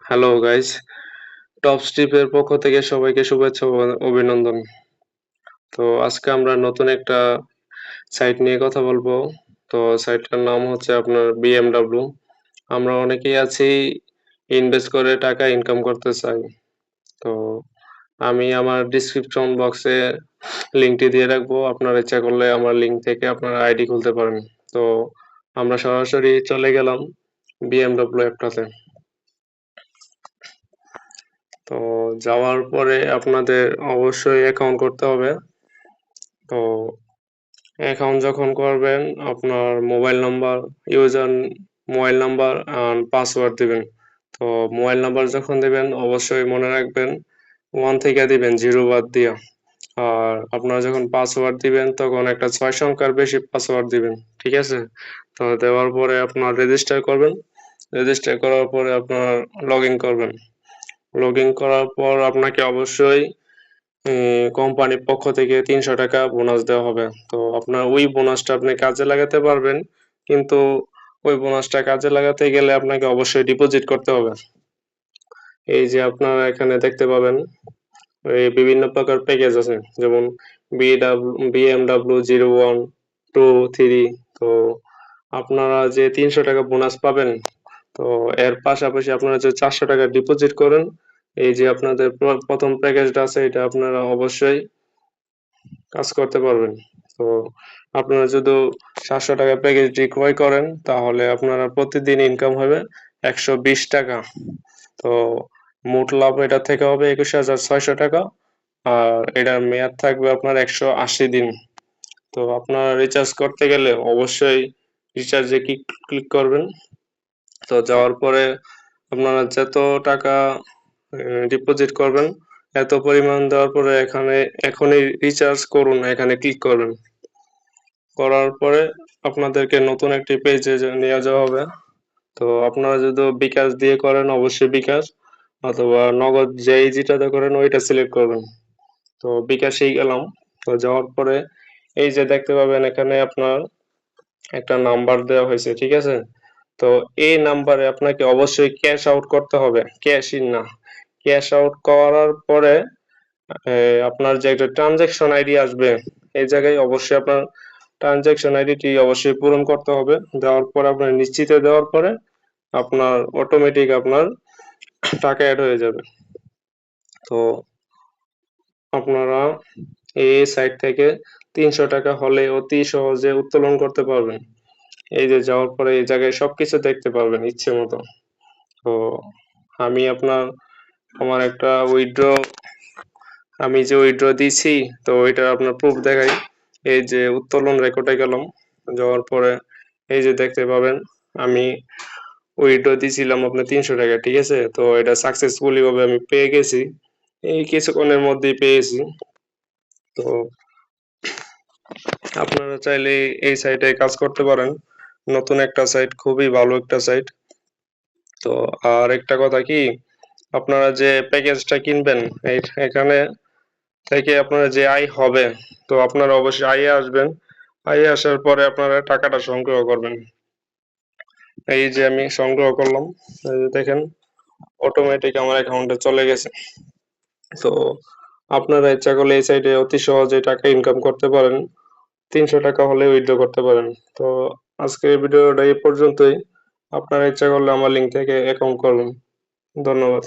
Hello guys, top স্টিপের পক্ষ থেকে সবাইকে শুভেচ্ছা ও অভিনন্দন। তো আজকে আমরা নতুন একটা সাইট নিয়ে কথা বলবো। তো সাইটটার নাম হচ্ছে আপনার BMW। আমরা অনেকেই আছি ইনভেস্ট করে টাকা ইনকাম করতে চাই। তো আমি আমার ডেসক্রিপশন বক্সে লিঙ্কটি দিয়ে রাখবো। আপনারা ইচ্ছা করলে আমার লিঙ্ক থেকে আপনারা আইডি খুলতে পারেন। তো আমরা সরাসরি চলে গেলাম BMW অ্যাপটাতে। তো যাওয়ার পরে আপনাদের অবশ্যই অ্যাকাউন্ট করতে হবে। তো অ্যাকাউন্ট যখন করবেন আপনার মোবাইল নাম্বার অ্যান্ড পাসওয়ার্ড দিবেন। তো মোবাইল নাম্বার যখন দিবেন অবশ্যই মনে রাখবেন 1 থেকে দিবেন 0 বাদ দিয়া। আর আপনারা যখন পাসওয়ার্ড দিবেন তখন একটা ৬ সংখ্যার বেশি পাসওয়ার্ড দিবেন। ঠিক আছে? তো দেওয়ার পরে আপনার রেজিস্টার করবেন। রেজিস্টার করার পরে আপনার লগইন করবেন। লগইন করার পর আপনাকে অবশ্যই কোম্পানির পক্ষ থেকে ৳৩০০ বোনাস দেওয়া হবে। তো আপনার ওই বোনাসটা আপনি কাজে লাগাতে পারবেন। কিন্তু ওই বোনাসটা কাজে লাগাতে গেলে আপনাকে অবশ্যই ডিপোজিট করতে হবে। এই যে আপনারা এখানে দেখতে পাবেন এই বিভিন্ন প্রকার প্যাকেজ আছে। যেমন BMW 01, 2, ৩ তো আপনারা যে ৳৩০০ বোনাস পাবেন, তো এর পাশাপাশি আপনারা যে ৳৪০০ ডিপোজিট করেন, এই যে আপনাদের ১ম প্যাকেজটা আছে এটা আপনারা অবশ্যই কাজ করতে পারবেন। তো আপনারা যদি ৳৭০০ প্যাকেজটি ক্রয় করেন তাহলে আপনারা প্রতিদিন ইনকাম হবে ৳১২০। তো মোট লাভ এটা থেকে হবে ৳২১,৬০০ আর এটার মেয়াদ থাকবে আপনার ১৮০ দিন। তো আপনারা রিচার্জ করতে গেলে অবশ্যই রিচার্জে ক্লিক করবেন। তো যাওয়ার পরে আপনারা যত টাকা ডিপোজিট করবেন, এত পরিমাণ দেওয়ার পরে এখনই রিচার্জ করুন এখানে ক্লিক করবেন। করার পরে আপনাদেরকে নতুন একটি পেজে নিয়ে যাওয়া হবে। তো আপনারা যদি বিকাশ দিয়ে করেন অবশ্যই বিকাশ অথবা নগদ যেটাতে করেন ওইটা সিলেক্ট করবেন। তো বিকাশেই গেলাম। তো যাওয়ার পরে এই যে দেখতে পাবেন এখানে আপনার একটা নাম্বার দেওয়া হয়েছে, ঠিক আছে? তো এই নাম্বারে আপনাকে অবশ্যই ক্যাশ আউট করতে হবে, ক্যাশ ইন না। ক্যাশ আউট করার পরে আপনার যে একটা ট্রান্সেকশন আইডি আসবে, এই জায়গায় অবশ্যই আপনার ট্রান্সেকশন আইডিটি অবশ্যই পূরণ করতে হবে। দেওয়ার পরে আপনার নিশ্চিতে দেওয়ার পরে আপনার অটোমেটিক আপনার টাকা এড হয়ে যাবে। তো আপনারা এই সাইট থেকে ৳৩০০ হলে অতি সহজে উত্তোলন করতে পারবেন। এই যে যাওয়ার পরে এই জায়গায় সবকিছু দেখতে পারবেন ইচ্ছে মতো। তো আমি আমার একটা আমি যে উইথড্র দিছি তো ওইটার আপনার প্রুফ দেখাই। এই যে উত্তোলন রেকর্ডে গেলাম। যাওয়ার পরে এই যে দেখতে পাবেন আমি উইথড্র দিছিলাম আপনার ৳৩০০ ঠিক আছে? তো এটা সাকসেসফুলি ভাবে আমি পেয়ে গেছি। এই কিছুক্ষণের মধ্যেই পেয়েছি। তো আপনারা চাইলে এই সাইটে কাজ করতে পারেন। নতুন একটা সাইট, খুবই ভালো একটা সাইট। তো আরেকটা কথা কি, আপনারা যে প্যাকেজটা কিনবেন এখানে থেকে আপনার যে আয় হবে, তো আপনারা অবশ্যই আয়ে আসবেন। আয়ে আসার পরে আপনারা টাকাটা সংগ্রহ করবেন। এই যে আমি সংগ্রহ করলাম। এই যে দেখেন অটোমেটিক আমার অ্যাকাউন্টে চলে গেছে। তো আপনারা ইচ্ছা করলে এই সাইটে অতি সহজে টাকা ইনকাম করতে পারেন। ৳৩০০ হলে উইথড্র করতে পারেন। তো আজকের ভিডিওটা এই পর্যন্তই। আপনারা ইচ্ছা করলে আমার লিঙ্ক থেকে অ্যাকাউন্ট করবেন। ধন্যবাদ।